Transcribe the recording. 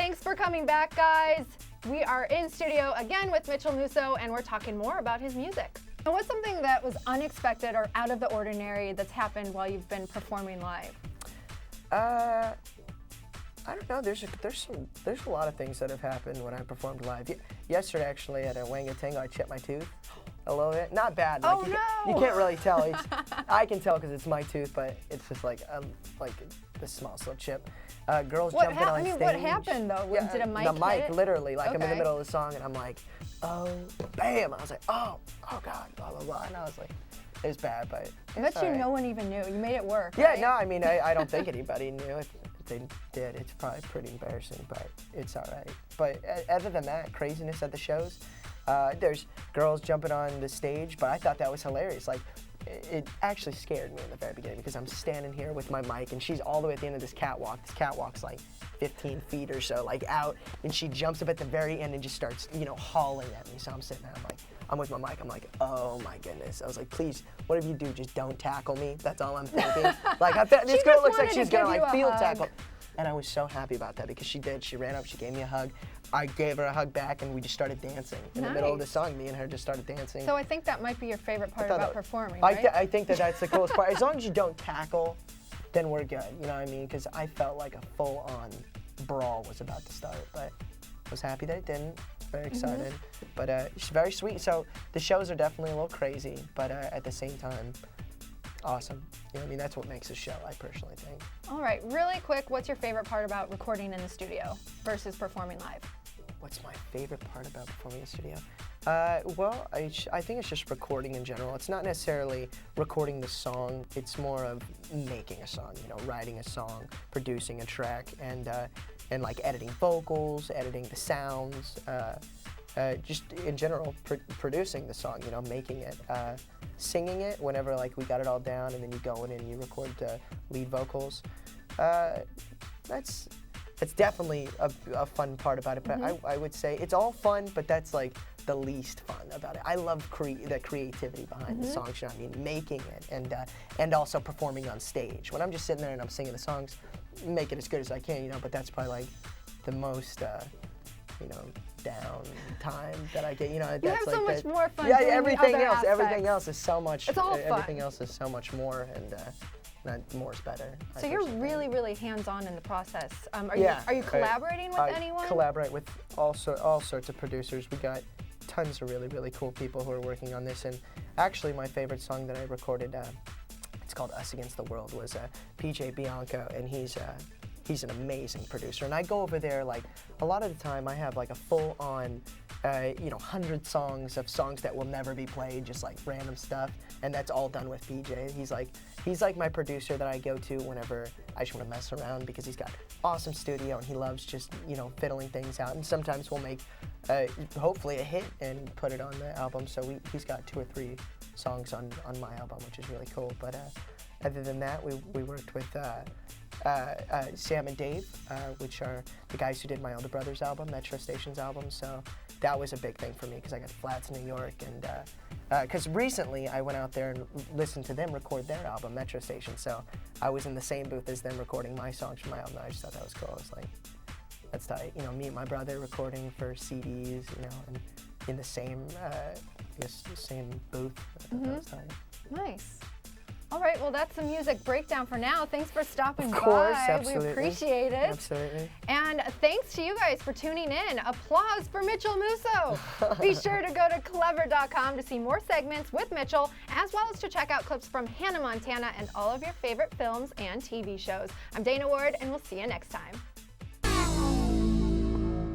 Thanks for coming back, guys. We are in studio again with Mitchel Musso, and we're talking more about his music. And what's something that was unexpected or out of the ordinary that's happened while you've been performing live? I don't know. There's a lot of things that have happened when I performed live. Yesterday, actually, at a Wanto Tango, I chipped my tooth a little bit. Not bad. Like, Oh, you no! can't really tell. I can tell because it's my tooth, but it's just like the small little chip. Girls jumping on stage. What happened though? Yeah, Did a mic the hit mic, it? literally. Like I'm in the Okay. middle of the song and I'm like, oh, bam! I was like, oh God, blah blah blah. And I was like, it was bad, but I bet you alright. no one even knew. You made it work. Yeah, right? no, I mean, I don't think anybody knew. If they did, it's probably pretty embarrassing, but it's all right. But other than that, craziness at the shows, there's girls jumping on the stage, but I thought that was hilarious. Like, it actually scared me in the very beginning because I'm standing here with my mic and she's all the way at the end of this catwalk. This catwalk's like 15 feet or so, like out, and she jumps up at the very end and just starts, hauling at me. So I'm sitting there, I'm with my mic, I'm like, oh my goodness. I was like, please, whatever you do, just don't tackle me. That's all I'm thinking. Like, this girl looks like she's gonna like field tackle. And I was so happy about that because she did. She ran up, she gave me a hug. I gave her a hug back and we just started dancing. In the middle of the song, me and her just started dancing. So I think that might be your favorite part about performing, right? I think that's the coolest part. As long as you don't tackle, then we're good. You know what I mean? Because I felt like a full-on brawl was about to start, but I was happy that it didn't. Very excited. But she's very sweet. So the shows are definitely a little crazy, but at the same time, awesome. You know what I mean? That's what makes a show, I personally think. All right, really quick, what's your favorite part about recording in the studio versus performing live? What's my favorite part about performing in the studio? Well, I think it's just recording in general. It's not necessarily recording the song. It's more of making a song, writing a song, producing a track, and like editing vocals, editing the sounds, just in general producing the song, making it, singing it whenever like we got it all down, and then you go in and you record the lead vocals. That's definitely a fun part about it, but I would say it's all fun, but that's like the least fun about it. I love the creativity behind the songs, you know what I mean? Making it and also performing on stage. When I'm just sitting there and I'm singing the songs, make it as good as I can, but that's probably like the most, down time that I get, that's have so much more fun yeah, doing the everything other else, aspects. everything else is so much, It's all fun. everything else is so much more, and more is better. So you're really, really hands-on in the process. Are you collaborating with anyone? I collaborate with all sorts of producers. We got tons of really, really cool people who are working on this, and actually my favorite song that I recorded, it's called Us Against the World, was PJ Bianco, and he's an amazing producer. And I go over there, like, a lot of the time I have like a full-on, 100 songs that will never be played, just like random stuff, and that's all done with PJ. He's like my producer that I go to whenever I just want to mess around, because he's got awesome studio and he loves just, fiddling things out. And sometimes we'll make, hopefully a hit and put it on the album. So he's got 2 or 3 songs on my album, which is really cool. But other than that, we worked with Sam and Dave, which are the guys who did my older brother's album, Metro Station's album. So that was a big thing for me because I got Flats in New York, and because recently I went out there and listened to them record their album, Metro Station. So I was in the same booth as them recording my songs for my album. I just thought that was cool. I was like, that's tight. Me and my brother recording for CDs, and in the same, same booth. That was tight. Nice. All right, well, that's the music breakdown for now. Thanks for stopping by. Of course, absolutely. We appreciate it. Absolutely. And thanks to you guys for tuning in. Applause for Mitchel Musso. Be sure to go to clever.com to see more segments with Mitchel, as well as to check out clips from Hannah Montana and all of your favorite films and TV shows. I'm Dana Ward, and we'll see you next time.